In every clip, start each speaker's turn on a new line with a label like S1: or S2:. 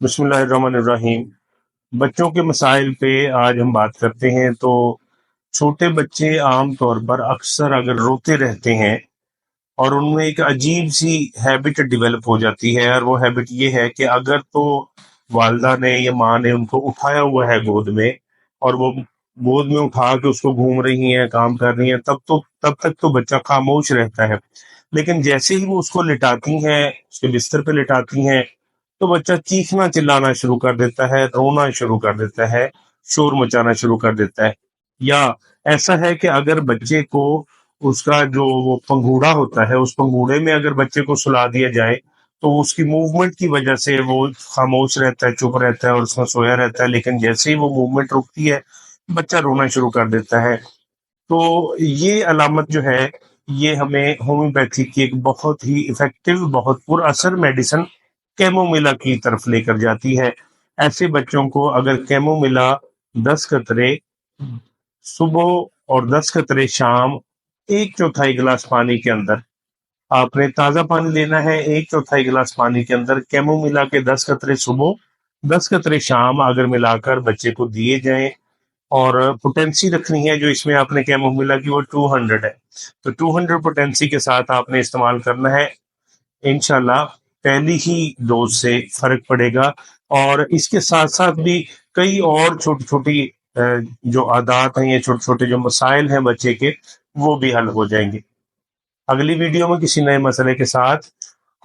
S1: بسم اللہ الرحمن الرحیم۔ بچوں کے مسائل پہ آج ہم بات کرتے ہیں۔ تو چھوٹے بچے عام طور پر اکثر اگر روتے رہتے ہیں اور ان میں ایک عجیب سی ہیبٹ ڈیولپ ہو جاتی ہے، اور وہ ہیبٹ یہ ہے کہ اگر تو والدہ نے یا ماں نے ان کو اٹھایا ہوا ہے گود میں، اور وہ گود میں اٹھا کے اس کو گھوم رہی ہیں، کام کر رہی ہیں، تب تک تو بچہ خاموش رہتا ہے۔ لیکن جیسے ہی وہ اس کو لٹاتی ہیں، اس کے بستر پہ لٹاتی ہیں، تو بچہ چیخنا چلانا شروع کر دیتا ہے، رونا شروع کر دیتا ہے، شور مچانا شروع کر دیتا ہے۔ یا ایسا ہے کہ اگر بچے کو اس کا جو وہ پنگوڑا ہوتا ہے، اس پنگوڑے میں اگر بچے کو سلا دیا جائے تو اس کی موومنٹ کی وجہ سے وہ خاموش رہتا ہے، چپ رہتا ہے اور اس میں سویا رہتا ہے، لیکن جیسے ہی وہ موومنٹ رکتی ہے بچہ رونا شروع کر دیتا ہے۔ تو یہ علامت جو ہے، یہ ہمیں ہومیوپیتھی کی ایک بہت ہی افیکٹو، بہت پر اثر میڈیسن کیموملا کی طرف لے کر جاتی ہے۔ ایسے بچوں کو اگر کیموملا 10 قطرے صبح اور 10 قطرے شام، 1/4 گلاس پانی کے اندر، آپ نے تازہ پانی لینا ہے، 1/4 گلاس پانی کے اندر کیموملا کے 10 قطرے صبح، 10 قطرے شام اگر ملا کر بچے کو دیے جائیں، اور پوٹینسی رکھنی ہے جو اس میں آپ نے کیموملا کی، وہ 200 ہے، تو 200 پوٹینسی کے ساتھ آپ نے استعمال کرنا ہے۔ انشاءاللہ پہلی ہی ڈوز سے فرق پڑے گا، اور اس کے ساتھ ساتھ بھی کئی اور چھوٹی چھوٹی جو عادات ہیں یا چھوٹے چھوٹے جو مسائل ہیں بچے کے، وہ بھی حل ہو جائیں گے۔ اگلی ویڈیو میں کسی نئے مسئلے کے ساتھ،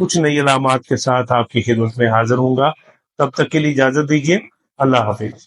S1: کچھ نئی علامات کے ساتھ آپ کی خدمت میں حاضر ہوں گا۔ تب تک کے لیے اجازت دیجیے۔ اللہ حافظ۔